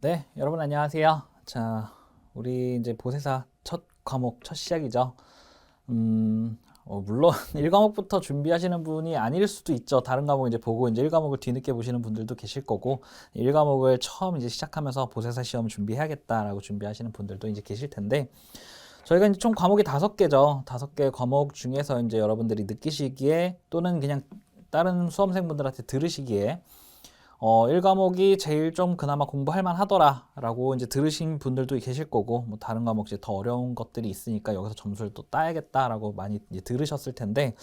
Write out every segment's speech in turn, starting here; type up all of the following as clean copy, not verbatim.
네, 여러분 안녕하세요. 자, 우리 이제 보세사 첫 과목, 첫 시작이죠. 물론 1과목부터 준비하시는 분이 아닐 수도 있죠. 다른 과목 이제 보고 이제 1과목을 뒤늦게 보시는 분들도 계실 거고, 1과목을 처음 이제 시작하면서 보세사 시험 준비해야겠다라고 준비하시는 분들도 이제 계실 텐데, 저희가 이제 총 과목이 5개죠. 5개 과목 중에서 이제 여러분들이 느끼시기에 또는 그냥 다른 수험생분들한테 들으시기에 1과목이 제일 좀 그나마 공부할 만 하더라 라고 이제 들으신 분들도 계실 거고, 뭐 다른 과목 이제 더 어려운 것들이 있으니까 여기서 점수를 또 따야겠다 라고 많이 이제 들으셨을 텐데,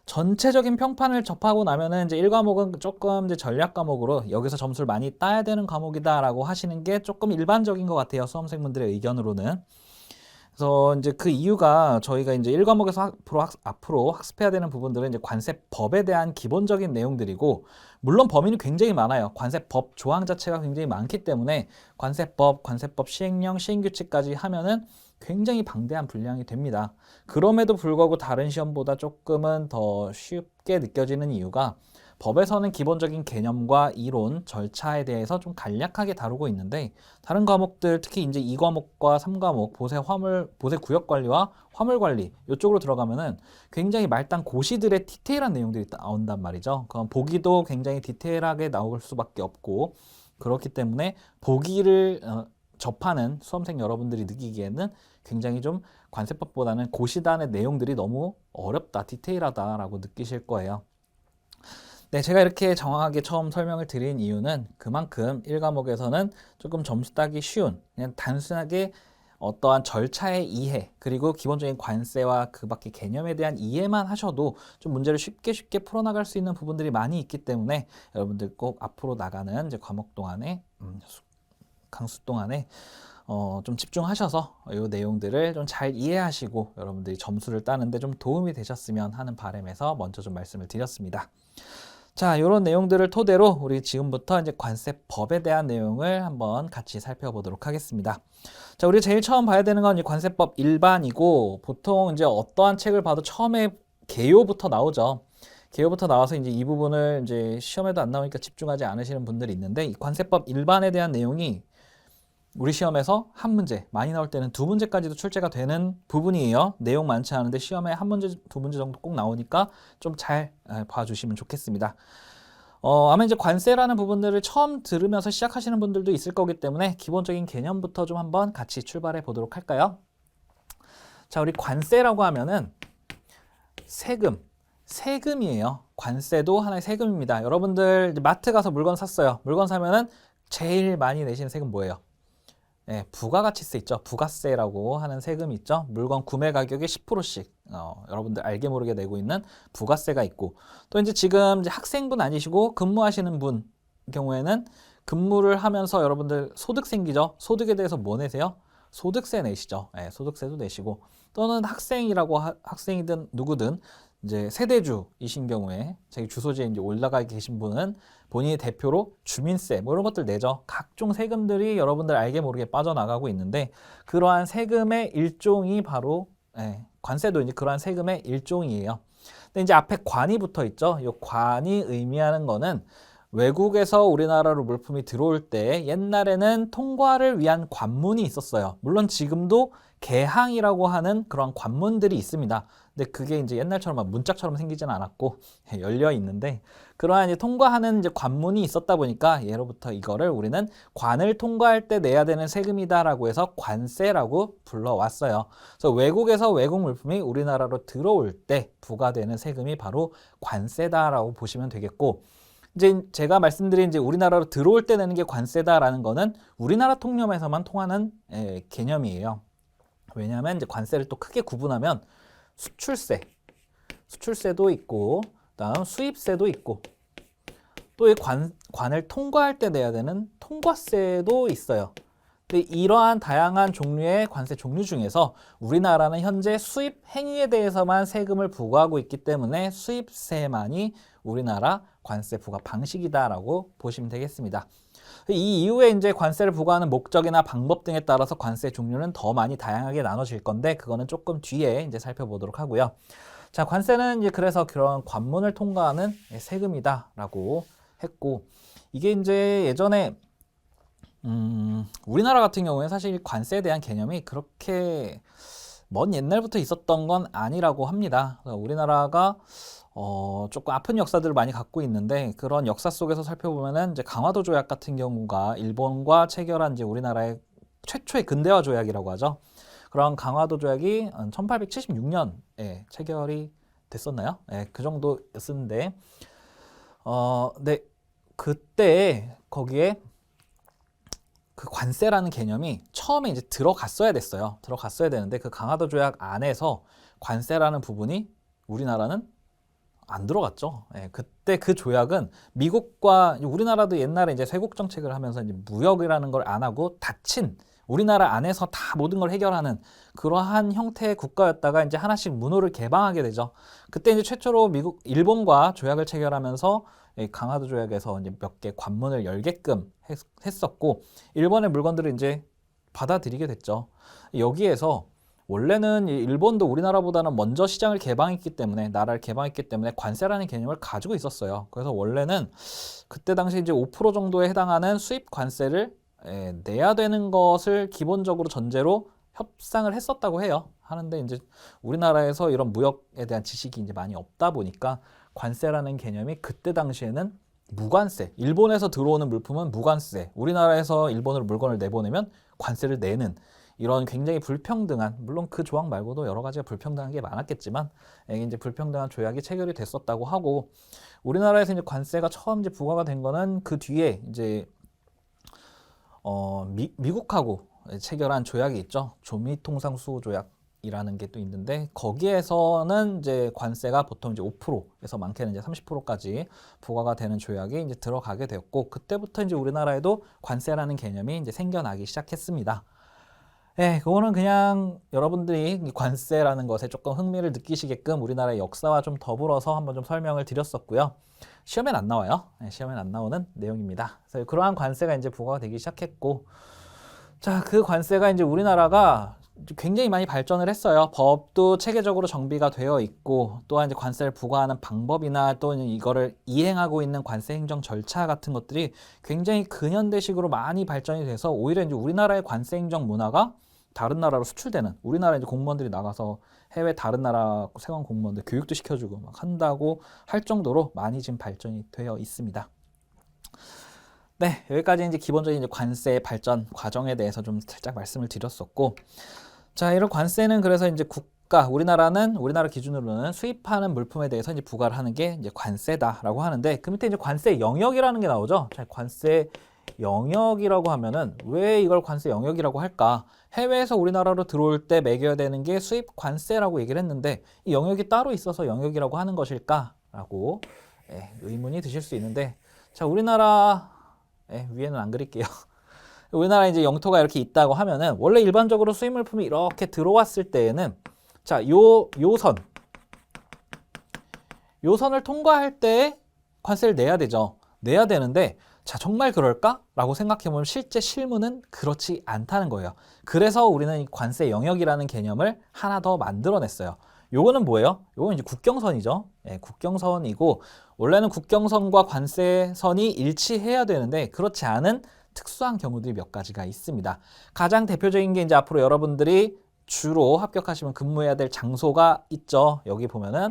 전체적인 평판을 접하고 나면은 이제 1과목은 조금 이제 전략 과목으로 여기서 점수를 많이 따야 되는 과목이다 라고 하시는 게 조금 일반적인 것 같아요, 수험생분들의 의견으로는. 그래서 이제 그 이유가 저희가 이제 1과목에서 앞으로 학습해야 되는 부분들은 이제 관세법에 대한 기본적인 내용들이고, 물론 범위는 굉장히 많아요. 관세법 조항 자체가 굉장히 많기 때문에 관세법, 관세법 시행령, 시행규칙까지 하면은 굉장히 방대한 분량이 됩니다. 그럼에도 불구하고 다른 시험보다 조금은 더 쉽게 느껴지는 이유가, 법에서는 기본적인 개념과 이론, 절차에 대해서 좀 간략하게 다루고 있는데, 다른 과목들, 특히 이제 2과목과 3과목, 보세 구역 관리와 화물 관리, 이쪽으로 들어가면은 굉장히 말단 고시들의 디테일한 내용들이 나온단 말이죠. 그럼 보기도 굉장히 디테일하게 나올 수밖에 없고, 그렇기 때문에 보기를 접하는 수험생 여러분들이 느끼기에는 굉장히 좀 관세법보다는 고시단의 내용들이 너무 어렵다, 디테일하다라고 느끼실 거예요. 네, 제가 이렇게 정확하게 처음 설명을 드린 이유는 그만큼 1과목에서는 조금 점수 따기 쉬운, 그냥 단순하게 어떠한 절차의 이해, 그리고 기본적인 관세와 그 밖의 개념에 대한 이해만 하셔도 좀 문제를 쉽게 풀어나갈 수 있는 부분들이 많이 있기 때문에, 여러분들 꼭 앞으로 나가는 이제 과목 동안에, 강수 동안에 좀 집중하셔서 이 내용들을 좀 잘 이해하시고 여러분들이 점수를 따는데 좀 도움이 되셨으면 하는 바람에서 먼저 좀 말씀을 드렸습니다. 자, 이런 내용들을 토대로 우리 지금부터 이제 관세법에 대한 내용을 한번 같이 살펴보도록 하겠습니다. 자, 우리 제일 처음 봐야 되는 건 이 관세법 일반이고, 보통 이제 어떠한 책을 봐도 처음에 개요부터 나오죠. 개요부터 나와서 이제 이 부분을 이제 시험에도 안 나오니까 집중하지 않으시는 분들이 있는데, 이 관세법 일반에 대한 내용이 우리 시험에서 한 문제, 많이 나올 때는 두 문제까지도 출제가 되는 부분이에요. 내용 많지 않은데 시험에 한 문제, 두 문제 정도 꼭 나오니까 좀 잘 봐주시면 좋겠습니다. 아마 이제 관세라는 부분들을 처음 들으면서 시작하시는 분들도 있을 거기 때문에 기본적인 개념부터 좀 한번 같이 출발해 보도록 할까요? 자, 우리 관세라고 하면은 세금이에요. 관세도 하나의 세금입니다. 여러분들 마트 가서 물건 샀어요. 물건 사면은 제일 많이 내시는 세금 뭐예요? 네, 부가가치세 있죠. 부가세라고 하는 세금이 있죠. 물건 구매 가격의 10%씩 여러분들 알게 모르게 내고 있는 부가세가 있고, 또 이제 지금 이제 학생분 아니시고 근무하시는 분 경우에는 근무를 하면서 여러분들 소득 생기죠. 소득에 대해서 뭐 내세요? 소득세 내시죠. 네, 소득세도 내시고, 또는 학생이든 누구든 이제 세대주이신 경우에 자기 주소지에 이제 올라가 계신 분은 본인이 대표로 주민세 뭐 이런 것들 내죠. 각종 세금들이 여러분들 알게 모르게 빠져나가고 있는데, 그러한 세금의 일종이 바로 관세도 이제 그러한 세금의 일종이에요. 근데 이제 앞에 관이 붙어 있죠. 이 관이 의미하는 거는 외국에서 우리나라로 물품이 들어올 때 옛날에는 통과를 위한 관문이 있었어요. 물론 지금도 개항이라고 하는 그런 관문들이 있습니다. 근데 그게 이제 옛날처럼 막 문짝처럼 생기진 않았고 열려 있는데, 그러한 이제 통과하는 이제 관문이 있었다 보니까 예로부터 이거를 우리는 관을 통과할 때 내야 되는 세금이다라고 해서 관세라고 불러왔어요. 그래서 외국에서 외국 물품이 우리나라로 들어올 때 부과되는 세금이 바로 관세다라고 보시면 되겠고, 이제 제가 말씀드린 이제 우리나라로 들어올 때 내는 게 관세다라는 거는 우리나라 통념에서만 통하는 개념이에요. 왜냐하면 이제 관세를 또 크게 구분하면 수출세도 있고, 그다음 수입세도 있고, 또 이 관을 통과할 때 내야 되는 통과세도 있어요. 근데 이러한 다양한 종류의 관세 종류 중에서 우리나라는 현재 수입 행위에 대해서만 세금을 부과하고 있기 때문에 수입세만이 우리나라 관세 부과 방식이다라고 보시면 되겠습니다. 이 이후에 이제 관세를 부과하는 목적이나 방법 등에 따라서 관세 종류는 더 많이 다양하게 나눠질 건데, 그거는 조금 뒤에 이제 살펴보도록 하고요. 자, 관세는 이제 그래서 그런 관문을 통과하는 세금이다라고 했고, 이게 이제 예전에 우리나라 같은 경우에 사실 관세에 대한 개념이 그렇게 먼 옛날부터 있었던 건 아니라고 합니다. 우리나라가 조금 아픈 역사들을 많이 갖고 있는데 그런 역사 속에서 살펴보면은 이제 강화도 조약 같은 경우가 일본과 체결한 이제 우리나라의 최초의 근대화 조약이라고 하죠. 그런 강화도 조약이 1876년에 체결이 됐었나요? 네, 그 정도였는데 네, 그때 거기에 그 관세라는 개념이 처음에 이제 들어갔어야 됐어요. 들어갔어야 되는데 그 강화도 조약 안에서 관세라는 부분이 우리나라는 안 들어갔죠. 예, 그때 그 조약은 미국과 우리나라도 옛날에 이제 쇄국 정책을 하면서 이제 무역이라는 걸 안 하고 닫힌 우리나라 안에서 다 모든 걸 해결하는 그러한 형태의 국가였다가 이제 하나씩 문호를 개방하게 되죠. 그때 이제 최초로 일본과 조약을 체결하면서 강화도 조약에서 이제 몇 개 관문을 열게끔 했었고 일본의 물건들을 이제 받아들이게 됐죠. 여기에서 원래는 일본도 우리나라보다는 먼저 시장을 개방했기 때문에 나라를 개방했기 때문에 관세라는 개념을 가지고 있었어요. 그래서 원래는 그때 당시 이제 5% 정도에 해당하는 수입 관세를 내야 되는 것을 기본적으로 전제로 협상을 했었다고 해요. 하는데 이제 우리나라에서 이런 무역에 대한 지식이 이제 많이 없다 보니까 관세라는 개념이 그때 당시에는 무관세, 일본에서 들어오는 물품은 무관세, 우리나라에서 일본으로 물건을 내보내면 관세를 내는 이런 굉장히 불평등한, 물론 그 조항 말고도 여러 가지가 불평등한 게 많았겠지만 이제 불평등한 조약이 체결이 됐었다고 하고 우리나라에서 이제 관세가 처음 이제 부과가 된 거는 그 뒤에 이제 미국하고 체결한 조약이 있죠. 조미통상수호 조약이라는 게 또 있는데 거기에서는 이제 관세가 보통 이제 5%에서 많게는 이제 30%까지 부과가 되는 조약이 이제 들어가게 되었고 그때부터 이제 우리나라에도 관세라는 개념이 이제 생겨나기 시작했습니다. 네, 그거는 그냥 여러분들이 관세라는 것에 조금 흥미를 느끼시게끔 우리나라의 역사와 좀 더불어서 한번 좀 설명을 드렸었고요. 시험엔 안 나와요. 네, 시험엔 안 나오는 내용입니다. 그래서 그러한 관세가 이제 부과가 되기 시작했고, 자, 그 관세가 이제 우리나라가 굉장히 많이 발전을 했어요. 법도 체계적으로 정비가 되어 있고, 또한 이제 관세를 부과하는 방법이나 또 이거를 이행하고 있는 관세 행정 절차 같은 것들이 굉장히 근현대식으로 많이 발전이 돼서 오히려 이제 우리나라의 관세 행정 문화가 다른 나라로 수출되는 우리나라 이제 공무원들이 나가서 해외 다른 나라 세관 공무원들 교육도 시켜주고 막 한다고 할 정도로 많이 지금 발전이 되어 있습니다. 네, 여기까지 이제 기본적인 이제 관세 발전 과정에 대해서 좀 살짝 말씀을 드렸었고, 자, 이런 관세는 그래서 이제 우리나라 기준으로는 수입하는 물품에 대해서 이제 부과를 하는 게 이제 관세다라고 하는데, 그 밑에 이제 관세 영역이라는 게 나오죠. 자, 관세 영역이라고 하면은 왜 이걸 관세 영역이라고 할까? 해외에서 우리나라로 들어올 때 매겨야 되는 게 수입 관세라고 얘기를 했는데 이 영역이 따로 있어서 영역이라고 하는 것일까라고 의문이 드실 수 있는데 자 우리나라 위에는 안 그릴게요. 우리나라 이제 영토가 이렇게 있다고 하면은 원래 일반적으로 수입 물품이 이렇게 들어왔을 때에는 자 요 선을 통과할 때 관세를 내야 되죠. 내야 되는데 자 정말 그럴까? 라고 생각해보면 실제 실무는 그렇지 않다는 거예요. 그래서 우리는 이 관세 영역이라는 개념을 하나 더 만들어냈어요. 요거는 뭐예요? 요건 이제 국경선이죠. 국경선이고 원래는 국경선과 관세선이 일치해야 되는데 그렇지 않은 특수한 경우들이 몇 가지가 있습니다. 가장 대표적인 게 이제 앞으로 여러분들이 주로 합격하시면 근무해야 될 장소가 있죠. 여기 보면은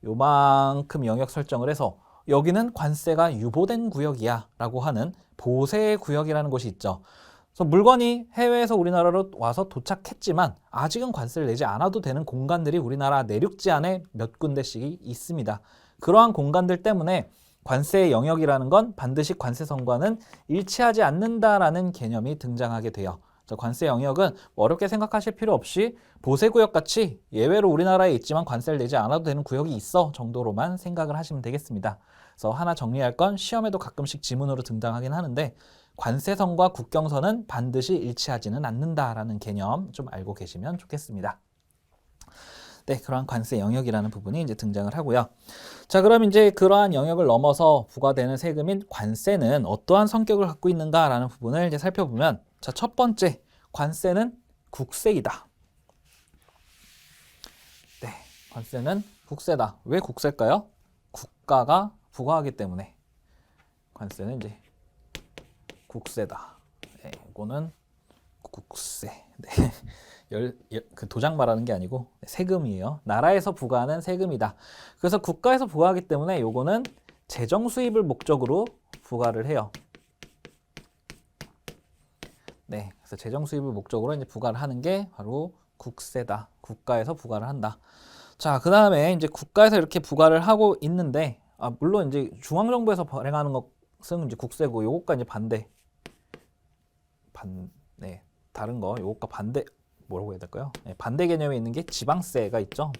요만큼 영역 설정을 해서 여기는 관세가 유보된 구역이야 라고 하는 보세 구역이라는 곳이 있죠. 그래서 물건이 해외에서 우리나라로 와서 도착했지만 아직은 관세를 내지 않아도 되는 공간들이 우리나라 내륙지 안에 몇 군데씩 있습니다. 그러한 공간들 때문에 관세 영역이라는 건 반드시 관세선과는 일치하지 않는다라는 개념이 등장하게 돼요. 관세 영역은 어렵게 생각하실 필요 없이 보세구역 같이 예외로 우리나라에 있지만 관세를 내지 않아도 되는 구역이 있어 정도로만 생각을 하시면 되겠습니다. 그래서 하나 정리할 건 시험에도 가끔씩 지문으로 등장하긴 하는데 관세선과 국경선은 반드시 일치하지는 않는다라는 개념 좀 알고 계시면 좋겠습니다. 네, 그러한 관세 영역이라는 부분이 이제 등장을 하고요. 자, 그럼 이제 그러한 영역을 넘어서 부과되는 세금인 관세는 어떠한 성격을 갖고 있는가라는 부분을 이제 살펴보면 자, 첫 번째, 관세는 국세이다. 네, 관세는 국세다. 왜 국세일까요? 국가가 부과하기 때문에 관세는 이제 국세다. 네, 이거는 국세. 네. 그 도장 말하는 게 아니고 세금이에요. 나라에서 부과하는 세금이다. 그래서 국가에서 부과하기 때문에 요거는 재정 수입을 목적으로 부과를 해요. 네, 그래서 재정 수입을 목적으로 이제 부과를 하는 게 바로 국세다. 국가에서 부과를 한다. 자, 그 다음에 이제 국가에서 이렇게 부과를 하고 있는데, 물론 이제 중앙정부에서 발행하는 것은 이제 국세고, 요것과 이제 네, 다른 거, 요것과 반대, 뭐라고 해야 될까요? 네, 반대 개념에 있는 게 지방세가 있죠.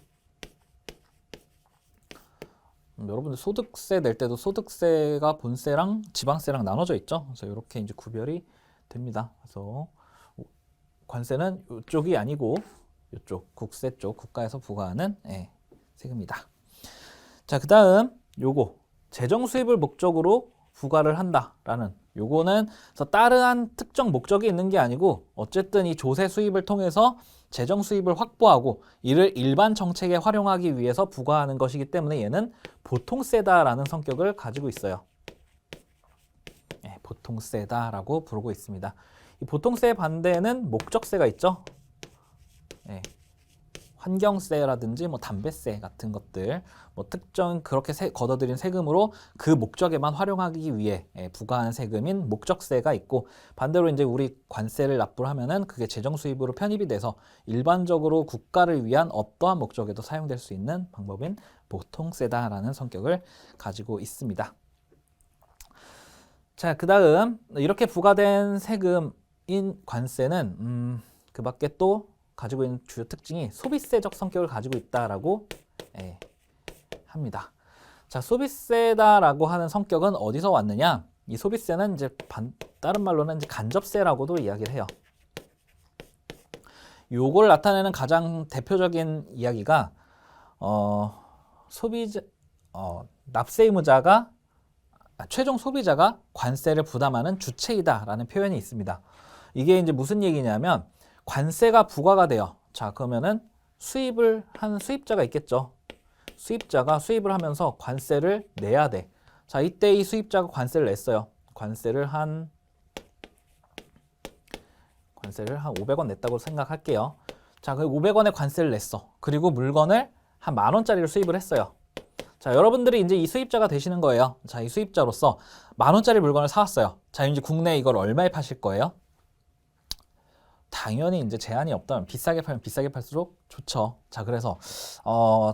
여러분들 소득세 낼 때도 소득세가 본세랑 지방세랑 나눠져 있죠. 그래서 이렇게 이제 구별이 됩니다. 그래서 관세는 이쪽이 아니고 이쪽 국세 쪽 국가에서 부과하는 세금이다. 자, 그 다음 요거 재정 수입을 목적으로 부과를 한다라는 요거는 그래서 따르한 특정 목적이 있는 게 아니고 어쨌든 이 조세 수입을 통해서 재정 수입을 확보하고 이를 일반 정책에 활용하기 위해서 부과하는 것이기 때문에 얘는 보통세다라는 성격을 가지고 있어요. 보통세다라고 부르고 있습니다. 이 보통세의 반대는 목적세가 있죠. 환경세라든지 뭐 담배세 같은 것들 뭐 특정 그렇게 걷어들인 세금으로 그 목적에만 활용하기 위해 부과하는 세금인 목적세가 있고 반대로 이제 우리 관세를 납부를 하면은 그게 재정 수입으로 편입이 돼서 일반적으로 국가를 위한 어떠한 목적에도 사용될 수 있는 방법인 보통세다라는 성격을 가지고 있습니다. 자, 그 다음 이렇게 부과된 세금인 관세는 그 밖에 또 가지고 있는 주요 특징이 소비세적 성격을 가지고 있다라고 합니다. 자, 소비세다라고 하는 성격은 어디서 왔느냐? 이 소비세는 이제 다른 말로는 이제 간접세라고도 이야기를 해요. 요걸 나타내는 가장 대표적인 이야기가 납세 의무자가 최종 소비자가 관세를 부담하는 주체이다라는 표현이 있습니다. 이게 이제 무슨 얘기냐면 관세가 부과가 돼요. 자, 그러면은 수입을 한 수입자가 있겠죠. 수입자가 수입을 하면서 관세를 내야 돼. 자, 이때 이 수입자가 관세를 냈어요. 관세를 한 500원 냈다고 생각할게요. 자, 그 500원의 관세를 냈어. 그리고 물건을 한 10,000원짜리를 수입을 했어요. 자, 여러분들이 이제 이 수입자가 되시는 거예요. 자, 이 수입자로서 10,000원짜리 물건을 사왔어요. 자, 이제 국내에 이걸 얼마에 파실 거예요? 당연히 이제 제한이 없다면 비싸게 팔면 비싸게 팔수록 좋죠. 자, 그래서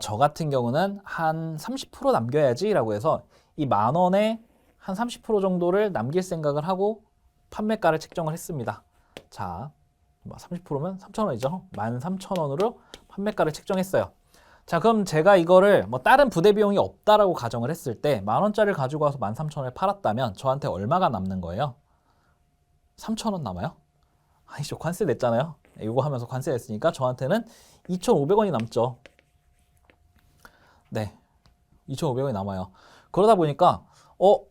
저 같은 경우는 한 30% 남겨야지라고 해서 이 10,000원에 한 30% 정도를 남길 생각을 하고 판매가를 책정을 했습니다. 자, 30%면 3,000원이죠. 13,000원으로 판매가를 책정했어요. 자, 그럼 제가 이거를 뭐 다른 부대 비용이 없다라고 가정을 했을 때 10,000원짜리를 가지고 와서 13,000원에 팔았다면 저한테 얼마가 남는 거예요? 3,000원 남아요? 아니죠. 관세 냈잖아요. 이거 하면서 관세 냈으니까 저한테는 2,500원이 남죠. 네, 2,500원이 남아요. 그러다 보니까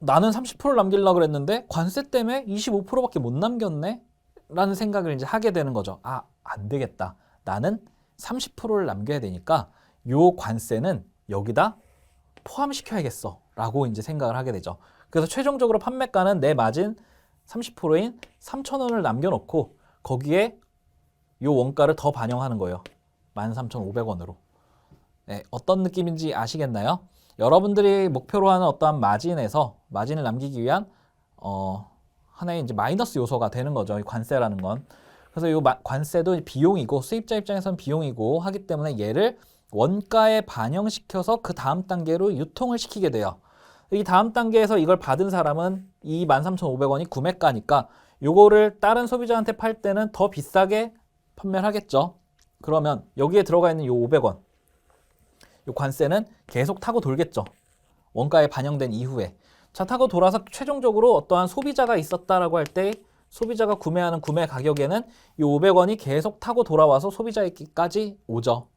나는 30%를 남기려고 그랬는데 관세 때문에 25%밖에 못 남겼네? 라는 생각을 이제 하게 되는 거죠. 안 되겠다. 나는 30%를 남겨야 되니까 요 관세는 여기다 포함시켜야겠어. 라고 이제 생각을 하게 되죠. 그래서 최종적으로 판매가는 내 마진 30%인 3,000원을 남겨놓고 거기에 요 원가를 더 반영하는 거예요. 13,500원으로. 네, 어떤 느낌인지 아시겠나요? 여러분들이 목표로 하는 어떠한 마진을 남기기 위한 하나의 이제 마이너스 요소가 되는 거죠. 이 관세라는 건. 그래서 이 관세도 비용이고 수입자 입장에서는 비용이고 하기 때문에 얘를 원가에 반영시켜서 그 다음 단계로 유통을 시키게 돼요. 이 다음 단계에서 이걸 받은 사람은 이 13,500원이 구매가니까 요거를 다른 소비자한테 팔 때는 더 비싸게 판매를 하겠죠. 그러면 여기에 들어가 있는 요 500원 요 관세는 계속 타고 돌겠죠. 원가에 반영된 이후에. 자, 타고 돌아서 최종적으로 어떠한 소비자가 있었다라고 할 때 소비자가 구매하는 구매 가격에는 이 500원이 계속 타고 돌아와서 소비자에게까지 오죠.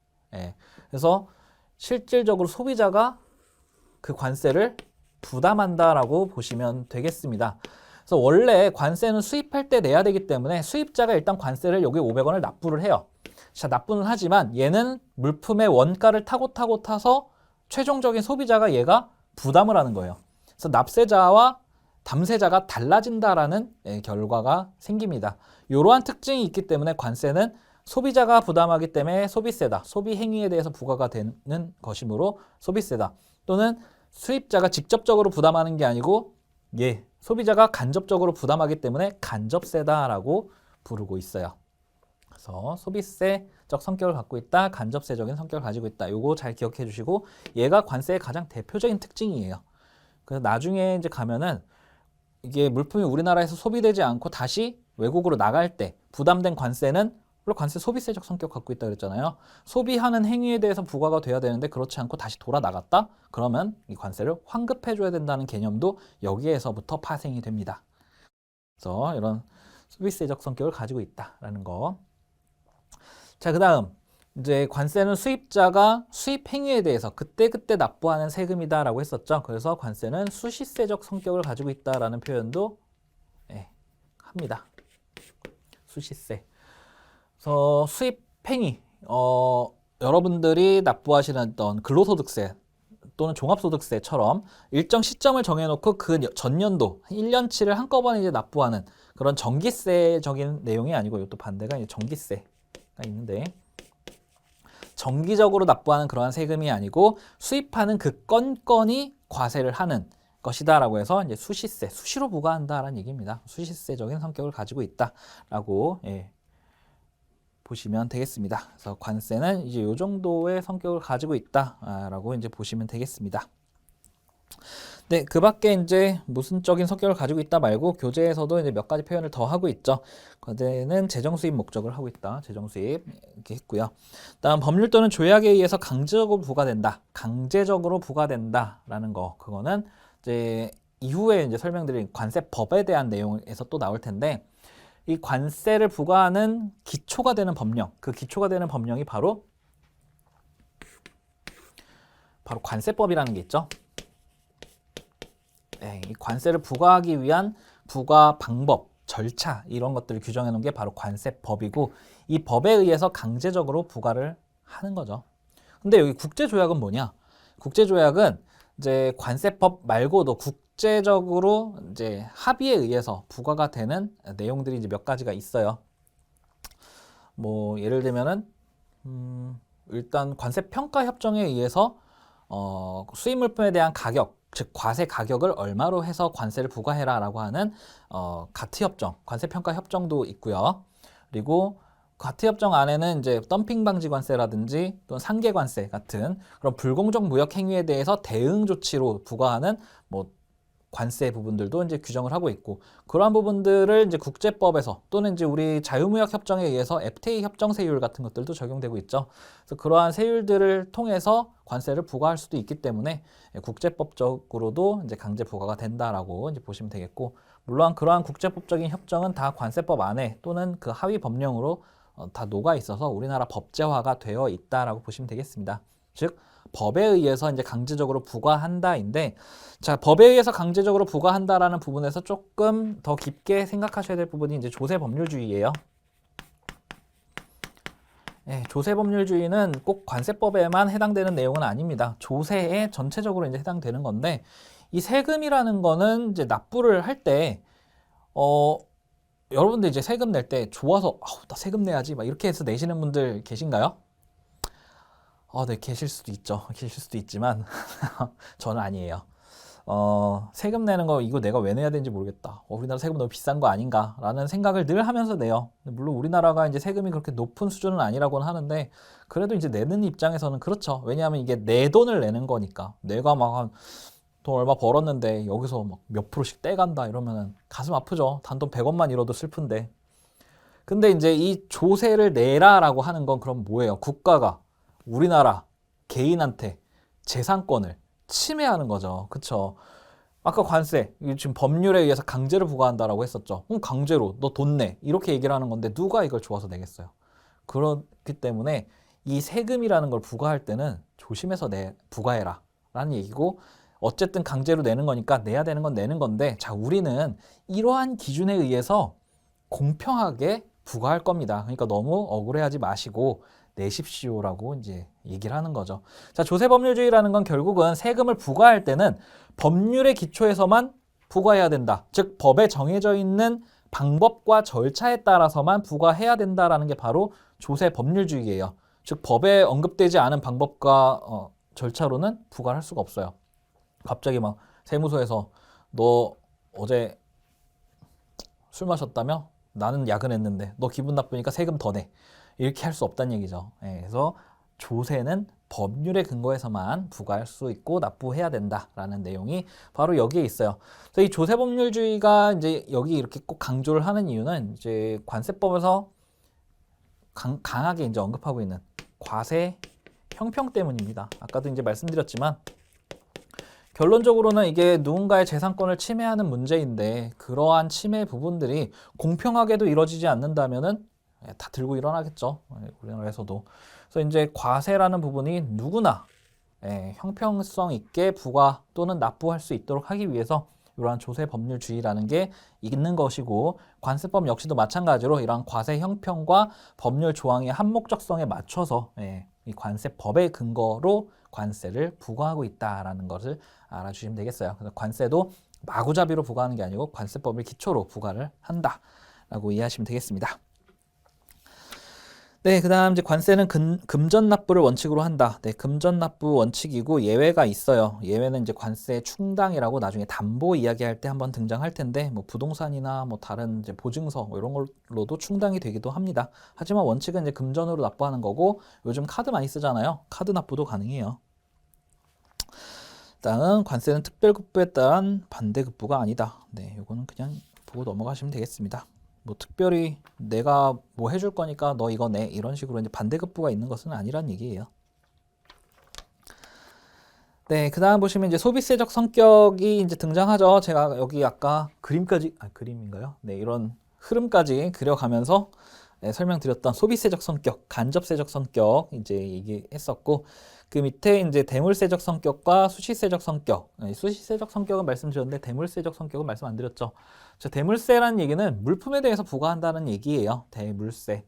그래서 실질적으로 소비자가 그 관세를 부담한다라고 보시면 되겠습니다. 그래서 원래 관세는 수입할 때 내야 되기 때문에 수입자가 일단 관세를 여기 500원을 납부를 해요. 자, 납부는 하지만 얘는 물품의 원가를 타고 타서 최종적인 소비자가 얘가 부담을 하는 거예요. 그래서 납세자와 담세자가 달라진다라는 결과가 생깁니다. 이러한 특징이 있기 때문에 관세는 소비자가 부담하기 때문에 소비세다. 소비 행위에 대해서 부과가 되는 것이므로 소비세다. 또는 수입자가 직접적으로 부담하는 게 아니고 소비자가 간접적으로 부담하기 때문에 간접세다라고 부르고 있어요. 그래서 소비세적 성격을 갖고 있다, 간접세적인 성격을 가지고 있다. 요거 잘 기억해 주시고 얘가 관세의 가장 대표적인 특징이에요. 그래서 나중에 이제 가면은 이게 물품이 우리나라에서 소비되지 않고 다시 외국으로 나갈 때 부담된 관세는 원래 관세 소비세적 성격 갖고 있다 그랬잖아요. 소비하는 행위에 대해서 부과가 돼야 되는데 그렇지 않고 다시 돌아 나갔다? 그러면 이 관세를 환급해 줘야 된다는 개념도 여기에서부터 파생이 됩니다. 그래서 이런 소비세적 성격을 가지고 있다라는 거. 자, 그다음 이제 관세는 수입자가 수입 행위에 대해서 그때그때 납부하는 세금이다라고 했었죠. 그래서 관세는 수시세적 성격을 가지고 있다라는 표현도 합니다. 수시세. 그래서 수입 행위, 여러분들이 납부하시는 어떤 근로소득세 또는 종합소득세처럼 일정 시점을 정해놓고 그 전년도 1년치를 한꺼번에 이제 납부하는 그런 정기세적인 내용이 아니고 이것도 반대가 이제 정기세가 있는데 정기적으로 납부하는 그러한 세금이 아니고 수입하는 그 건건이 과세를 하는 것이다라고 해서 이제 수시세, 수시로 부과한다라는 얘기입니다. 수시세적인 성격을 가지고 있다라고 보시면 되겠습니다. 그래서 관세는 이제 이 정도의 성격을 가지고 있다라고 이제 보시면 되겠습니다. 네, 그 밖에 이제 모순적인 성격을 가지고 있다 말고 교재에서도 이제 몇 가지 표현을 더 하고 있죠. 과세는 재정수입 목적을 하고 있다. 재정수입 이렇게 했고요. 다음 법률 또는 조약에 의해서 강제적으로 부과된다. 강제적으로 부과된다라는 거. 그거는 이제 이후에 이제 설명드린 관세법에 대한 내용에서 또 나올 텐데 이 관세를 부과하는 기초가 되는 법령, 그 기초가 되는 법령이 바로 관세법이라는 게 있죠. 이 관세를 부과하기 위한 부과 방법, 절차 이런 것들을 규정해 놓은 게 바로 관세법이고 이 법에 의해서 강제적으로 부과를 하는 거죠. 근데 여기 국제조약은 뭐냐? 국제조약은 이제 관세법 말고도 국제적으로 이제 합의에 의해서 부과가 되는 내용들이 이제 몇 가지가 있어요. 뭐 예를 들면은 일단 관세평가협정에 의해서 수입 물품에 대한 가격, 즉 과세 가격을 얼마로 해서 관세를 부과해라라고 하는 가트협정, 관세평가협정도 있고요. 그리고 가트협정 안에는 이제 덤핑 방지 관세라든지 또는 상계 관세 같은 그런 불공정 무역 행위에 대해서 대응 조치로 부과하는 뭐 관세 부분들도 이제 규정을 하고 있고 그러한 부분들을 이제 국제법에서 또는 이제 우리 자유무역 협정에 의해서 FTA 협정 세율 같은 것들도 적용되고 있죠. 그래서 그러한 세율들을 통해서 관세를 부과할 수도 있기 때문에 국제법적으로도 이제 강제 부과가 된다라고 이제 보시면 되겠고 물론 그러한 국제법적인 협정은 다 관세법 안에 또는 그 하위 법령으로 다 녹아 있어서 우리나라 법제화가 되어 있다라고 보시면 되겠습니다. 즉 법에 의해서 이제 강제적으로 부과한다인데 자 법에 의해서 강제적으로 부과한다라는 부분에서 조금 더 깊게 생각하셔야 될 부분이 이제 조세법률주의예요. 조세법률주의는 꼭 관세법에만 해당되는 내용은 아닙니다. 조세에 전체적으로 이제 해당되는 건데 이 세금이라는 거는 이제 납부를 할 때 여러분들 이제 세금 낼 때 좋아서 나 세금 내야지 막 이렇게 해서 내시는 분들 계신가요? 네, 계실 수도 있죠. 계실 수도 있지만 저는 아니에요. 세금 내는 거 이거 내가 왜 내야 되는지 모르겠다. 우리나라 세금 너무 비싼 거 아닌가라는 생각을 늘 하면서 내요. 물론 우리나라가 이제 세금이 그렇게 높은 수준은 아니라고는 하는데 그래도 이제 내는 입장에서는 그렇죠. 왜냐하면 이게 내 돈을 내는 거니까 내가 막 돈 얼마 벌었는데 여기서 막 몇 프로씩 떼간다 이러면은 가슴 아프죠. 단돈 100원만 잃어도 슬픈데. 근데 이제 이 조세를 내라라고 하는 건 그럼 뭐예요? 국가가 우리나라 개인한테 재산권을 침해하는 거죠. 그쵸? 아까 관세, 지금 법률에 의해서 강제로 부과한다라고 했었죠. 강제로 너 돈 내. 이렇게 얘기를 하는 건데 누가 이걸 좋아서 내겠어요. 그렇기 때문에 이 세금이라는 걸 부과할 때는 조심해서 부과해라 라는 얘기고 어쨌든 강제로 내는 거니까 내야 되는 건 내는 건데 자 우리는 이러한 기준에 의해서 공평하게 부과할 겁니다. 그러니까 너무 억울해하지 마시고 내십시오라고 이제 얘기를 하는 거죠. 자, 조세법률주의라는 건 결국은 세금을 부과할 때는 법률의 기초에서만 부과해야 된다. 즉 법에 정해져 있는 방법과 절차에 따라서만 부과해야 된다라는 게 바로 조세 법률주의예요. 즉 법에 언급되지 않은 방법과 절차로는 부과를 할 수가 없어요. 갑자기 막 세무서에서 너 어제 술 마셨다며? 나는 야근했는데 너 기분 나쁘니까 세금 더 내. 이렇게 할 수 없다는 얘기죠. 그래서 조세는 법률에 근거해서만 부과할 수 있고 납부해야 된다라는 내용이 바로 여기에 있어요. 그래서 이 조세법률주의가 이제 여기 이렇게 꼭 강조를 하는 이유는 이제 관세법에서 강하게 이제 언급하고 있는 과세 형평 때문입니다. 아까도 이제 말씀드렸지만 결론적으로는 이게 누군가의 재산권을 침해하는 문제인데 그러한 침해 부분들이 공평하게도 이루어지지 않는다면은 다 들고 일어나겠죠. 우리나라에서도. 그래서 이제 과세라는 부분이 누구나 형평성 있게 부과 또는 납부할 수 있도록 하기 위해서 이러한 조세법률주의라는 게 있는 것이고 관세법 역시도 마찬가지로 이러한 과세 형평과 법률 조항의 한목적성에 맞춰서 이 관세법의 근거로 관세를 부과하고 있다라는 것을 알아주시면 되겠어요. 그래서 관세도 마구잡이로 부과하는 게 아니고 관세법을 기초로 부과를 한다라고 이해하시면 되겠습니다. 네, 그 다음 이제 관세는 금전 납부를 원칙으로 한다. 네, 금전 납부 원칙이고 예외가 있어요. 예외는 이제 관세 충당이라고 나중에 담보 이야기할 때 한번 등장할 텐데 뭐 부동산이나 뭐 다른 이제 보증서 뭐 이런 걸로도 충당이 되기도 합니다. 하지만 원칙은 이제 금전으로 납부하는 거고 요즘 카드 많이 쓰잖아요. 카드 납부도 가능해요. 일단은 관세는 특별급부에 따른 반대급부가 아니다. 네, 요거는 그냥 보고 넘어가시면 되겠습니다. 뭐 특별히 내가 뭐 해줄 거니까 너 이거 내 이런 식으로 이제 반대급부가 있는 것은 아니란 얘기예요. 네, 그 다음 보시면 이제 소비세적 성격이 이제 등장하죠. 제가 여기 아까 그림인가요? 네, 이런 흐름까지 그려가면서 설명드렸던 소비세적 성격, 간접세적 성격 이제 얘기했었고 그 밑에 이제 대물세적 성격과 수시세적 성격. 수시세적 성격은 말씀드렸는데 대물세적 성격은 말씀 안 드렸죠. 대물세라는 얘기는 물품에 대해서 부과한다는 얘기예요. 대물세.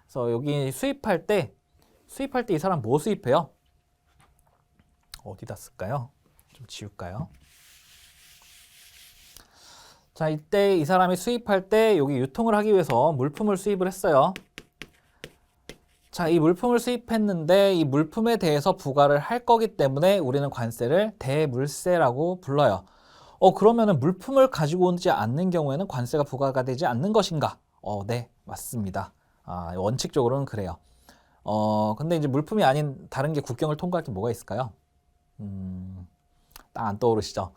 그래서 여기 수입할 때 이 사람 뭐 수입해요? 어디다 쓸까요? 좀 지울까요? 자, 이때 이 사람이 수입할 때 여기 유통을 하기 위해서 물품을 수입을 했어요. 자, 이 물품을 수입했는데 이 물품에 대해서 부과를 할 거기 때문에 우리는 관세를 대물세라고 불러요. 그러면은 물품을 가지고 오지 않는 경우에는 관세가 부과가 되지 않는 것인가? 네, 맞습니다. 원칙적으로는 그래요. 근데 이제 물품이 아닌 다른 게 국경을 통과할 게 뭐가 있을까요? 딱 안 떠오르시죠?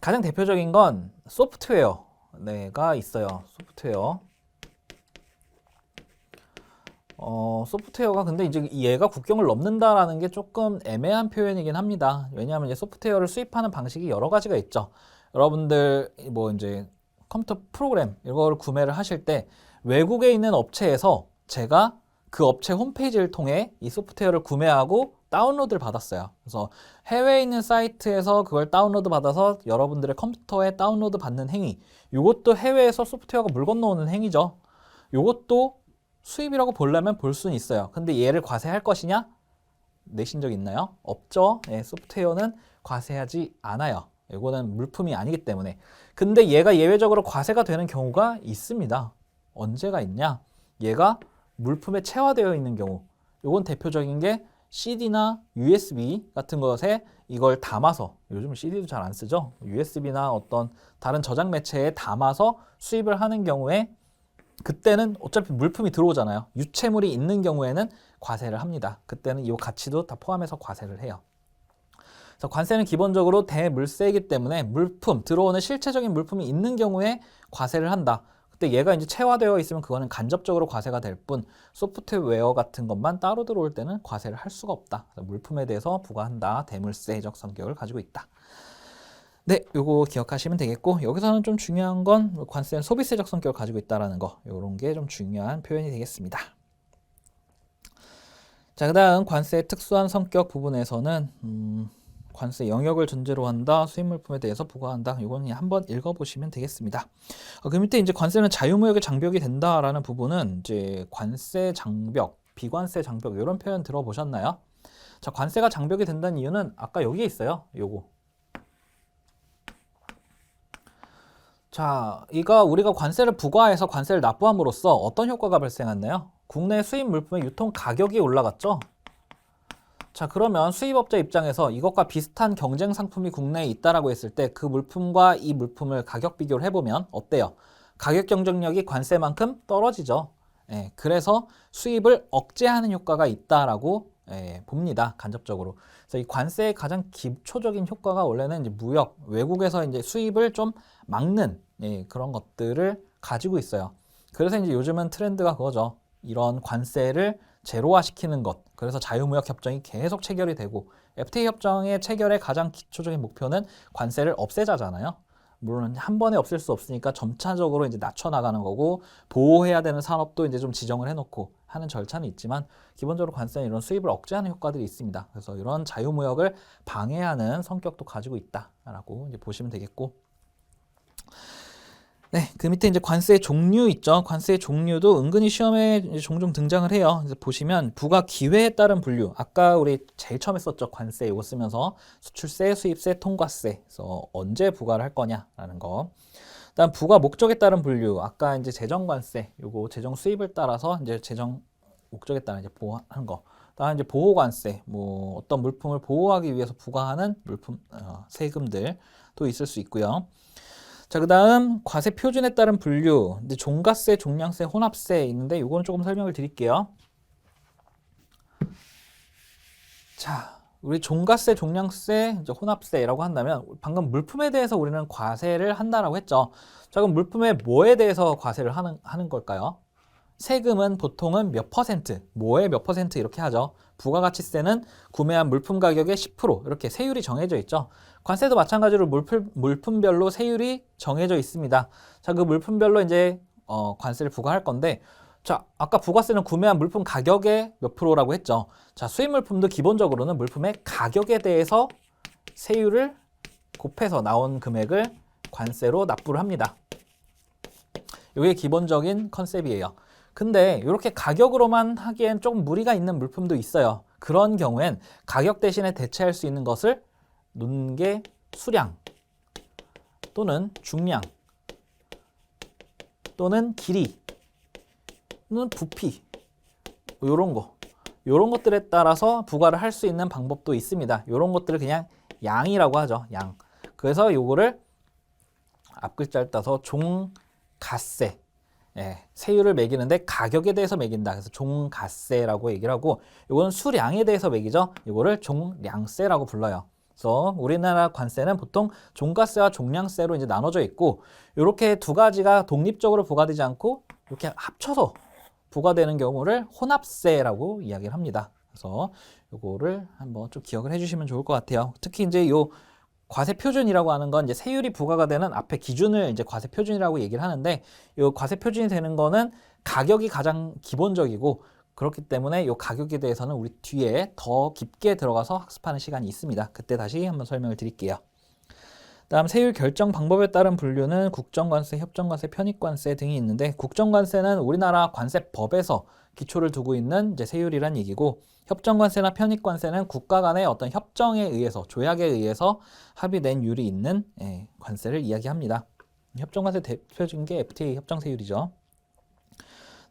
가장 대표적인 건 소프트웨어가 있어요. 소프트웨어. 소프트웨어가 근데 이제 얘가 국경을 넘는다라는 게 조금 애매한 표현이긴 합니다. 왜냐하면 이제 소프트웨어를 수입하는 방식이 여러 가지가 있죠. 여러분들 뭐 이제 컴퓨터 프로그램 이걸 구매를 하실 때 외국에 있는 업체에서 제가 그 업체 홈페이지를 통해 이 소프트웨어를 구매하고 다운로드를 받았어요. 그래서 해외에 있는 사이트에서 그걸 다운로드 받아서 여러분들의 컴퓨터에 다운로드 받는 행위. 이것도 해외에서 소프트웨어가 물 건너오는 행위죠. 이것도 수입이라고 보려면 볼 수는 있어요. 근데 얘를 과세할 것이냐? 내신 적 있나요? 없죠. 소프트웨어는 과세하지 않아요. 이거는 물품이 아니기 때문에. 근데 얘가 예외적으로 과세가 되는 경우가 있습니다. 언제가 있냐? 얘가 물품에 체화되어 있는 경우. 이건 대표적인 게 CD나 USB 같은 것에 이걸 담아서, 요즘 CD도 잘 안 쓰죠? USB나 어떤 다른 저장 매체에 담아서 수입을 하는 경우에 그때는 어차피 물품이 들어오잖아요. 유체물이 있는 경우에는 과세를 합니다. 그때는 이 가치도 다 포함해서 과세를 해요. 그래서 관세는 기본적으로 대물세이기 때문에 물품, 들어오는 실체적인 물품이 있는 경우에 과세를 한다. 그때 얘가 이제 체화되어 있으면 그거는 간접적으로 과세가 될 뿐 소프트웨어 같은 것만 따로 들어올 때는 과세를 할 수가 없다. 물품에 대해서 부과한다. 대물세적 성격을 가지고 있다. 네, 요거 기억하시면 되겠고 여기서는 좀 중요한 건 관세는 소비세적 성격을 가지고 있다라는 거, 요런 게 좀 중요한 표현이 되겠습니다. 자, 그다음 관세의 특수한 성격 부분에서는 관세 영역을 전제로 한다, 수입물품에 대해서 부과한다. 이거는 한번 읽어보시면 되겠습니다. 그 밑에 이제 관세는 자유무역의 장벽이 된다라는 부분은 이제 관세 장벽, 비관세 장벽 이런 표현 들어보셨나요? 자, 관세가 장벽이 된다는 이유는 아까 여기에 있어요. 요거. 자, 이거 우리가 관세를 부과해서 관세를 납부함으로써 어떤 효과가 발생했나요? 국내 수입 물품의 유통 가격이 올라갔죠? 자, 그러면 수입업자 입장에서 이것과 비슷한 경쟁 상품이 국내에 있다라고 했을 때 그 물품과 이 물품을 가격 비교를 해보면 어때요? 가격 경쟁력이 관세만큼 떨어지죠. 예, 그래서 수입을 억제하는 효과가 있다라고 봅니다. 간접적으로. 그래서 이 관세의 가장 기초적인 효과가 원래는 이제 무역, 외국에서 이제 수입을 좀 막는 그런 것들을 가지고 있어요. 그래서 이제 요즘은 트렌드가 그거죠. 이런 관세를 제로화시키는 것. 그래서 자유무역 협정이 계속 체결이 되고 FTA 협정의 체결의 가장 기초적인 목표는 관세를 없애자잖아요. 물론 한 번에 없앨 수 없으니까 점차적으로 이제 낮춰 나가는 거고 보호해야 되는 산업도 이제 좀 지정을 해놓고 하는 절차는 있지만 기본적으로 관세는 이런 수입을 억제하는 효과들이 있습니다. 그래서 이런 자유무역을 방해하는 성격도 가지고 있다라고 이제 보시면 되겠고. 네, 그 밑에 이제 관세의 종류 있죠. 관세의 종류도 은근히 시험에 이제 종종 등장을 해요. 그래서 보시면 부가 기회에 따른 분류. 아까 우리 제일 처음에 썼죠. 관세 이거 쓰면서 수출세, 수입세, 통과세. 그래서 언제 부과를 할 거냐라는 거. 그다음 부가 목적에 따른 분류. 아까 이제 재정관세. 요거 재정 수입을 따라서 이제 재정 목적에 따라 이제 보호하는 거. 다음 이제 보호관세. 뭐 어떤 물품을 보호하기 위해서 부과하는 물품 세금들도 있을 수 있고요. 자, 그 다음 과세 표준에 따른 분류. 이제 종가세, 종량세, 혼합세 있는데 이거는 조금 설명을 드릴게요. 자, 우리 종가세, 종량세, 이제 혼합세라고 한다면 방금 물품에 대해서 우리는 과세를 한다라고 했죠. 자, 그럼 물품에 뭐에 대해서 과세를 하는 걸까요? 세금은 보통은 몇 퍼센트, 뭐에 몇 퍼센트 이렇게 하죠. 부가가치세는 구매한 물품 가격의 10% 이렇게 세율이 정해져 있죠. 관세도 마찬가지로 물품별로 세율이 정해져 있습니다. 자, 그 물품별로 이제 관세를 부과할 건데, 자, 아까 부가세는 구매한 물품 가격의 몇 프로라고 했죠. 자, 수입 물품도 기본적으로는 물품의 가격에 대해서 세율을 곱해서 나온 금액을 관세로 납부를 합니다. 이게 기본적인 컨셉이에요. 근데 이렇게 가격으로만 하기엔 조금 무리가 있는 물품도 있어요. 그런 경우엔 가격 대신에 대체할 수 있는 것을 놓는 게 수량 또는 중량 또는 길이 또는 부피 요런 것들에 따라서 부과를 할 수 있는 방법도 있습니다. 요런 것들을 그냥 양이라고 하죠. 양. 그래서 요거를 앞글자를 따서 종가세 세율을 매기는데 가격에 대해서 매긴다. 그래서 종가세라고 얘기를 하고 이거는 수량에 대해서 매기죠. 이거를 종량세라고 불러요. 그래서 우리나라 관세는 보통 종가세와 종량세로 이제 나눠져 있고 이렇게 두 가지가 독립적으로 부과되지 않고 이렇게 합쳐서 부과되는 경우를 혼합세라고 이야기를 합니다. 그래서 이거를 한번 좀 기억을 해주시면 좋을 것 같아요. 특히 이제 요 과세 표준이라고 하는 건 이제 세율이 부과가 되는 앞에 기준을 이제 과세 표준이라고 얘기를 하는데 이 과세 표준이 되는 거는 가격이 가장 기본적이고 그렇기 때문에 이 가격에 대해서는 우리 뒤에 더 깊게 들어가서 학습하는 시간이 있습니다. 그때 다시 한번 설명을 드릴게요. 다음 세율 결정 방법에 따른 분류는 국정관세, 협정관세, 편입관세 등이 있는데 국정관세는 우리나라 관세법에서 기초를 두고 있는 이제 세율이란 얘기고 협정관세나 편입관세는 국가 간의 어떤 협정에 의해서 조약에 의해서 합의된 율이 있는 관세를 이야기합니다. 협정관세 대표적인 게 FTA 협정세율이죠.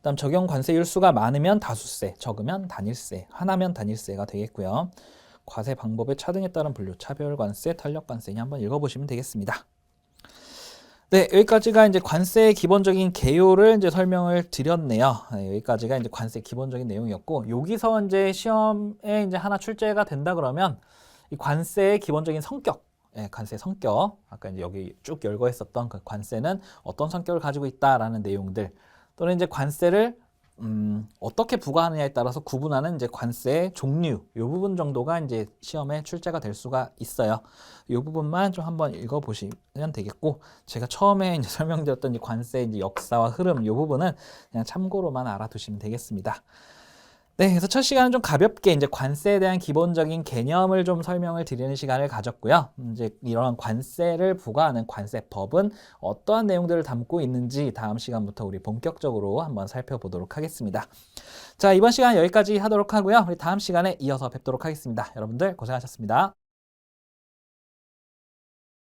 다음 적용 관세율 수가 많으면 다수세, 적으면 단일세, 하나면 단일세가 되겠고요. 과세 방법의 차등에 따른 분류, 차별관세, 탄력관세 한번 읽어보시면 되겠습니다. 네, 여기까지가 이제 관세의 기본적인 개요를 이제 설명을 드렸네요. 네, 여기까지가 이제 관세 기본적인 내용이었고, 여기서 이제 시험에 이제 하나 출제가 된다 그러면 이 관세의 기본적인 성격, 관세 성격, 아까 이제 여기 쭉 열거했었던 그 관세는 어떤 성격을 가지고 있다라는 내용들, 또는 이제 관세를 어떻게 부과하느냐에 따라서 구분하는 이제 관세의 종류, 이 부분 정도가 이제 시험에 출제가 될 수가 있어요. 이 부분만 좀 한번 읽어보시면 되겠고, 제가 처음에 이제 설명드렸던 이 관세의 이제 역사와 흐름, 이 부분은 그냥 참고로만 알아두시면 되겠습니다. 네, 그래서 첫 시간은 좀 가볍게 이제 관세에 대한 기본적인 개념을 좀 설명을 드리는 시간을 가졌고요. 이제 이런 관세를 부과하는 관세법은 어떠한 내용들을 담고 있는지 다음 시간부터 우리 본격적으로 한번 살펴보도록 하겠습니다. 자, 이번 시간 여기까지 하도록 하고요. 우리 다음 시간에 이어서 뵙도록 하겠습니다. 여러분들 고생하셨습니다.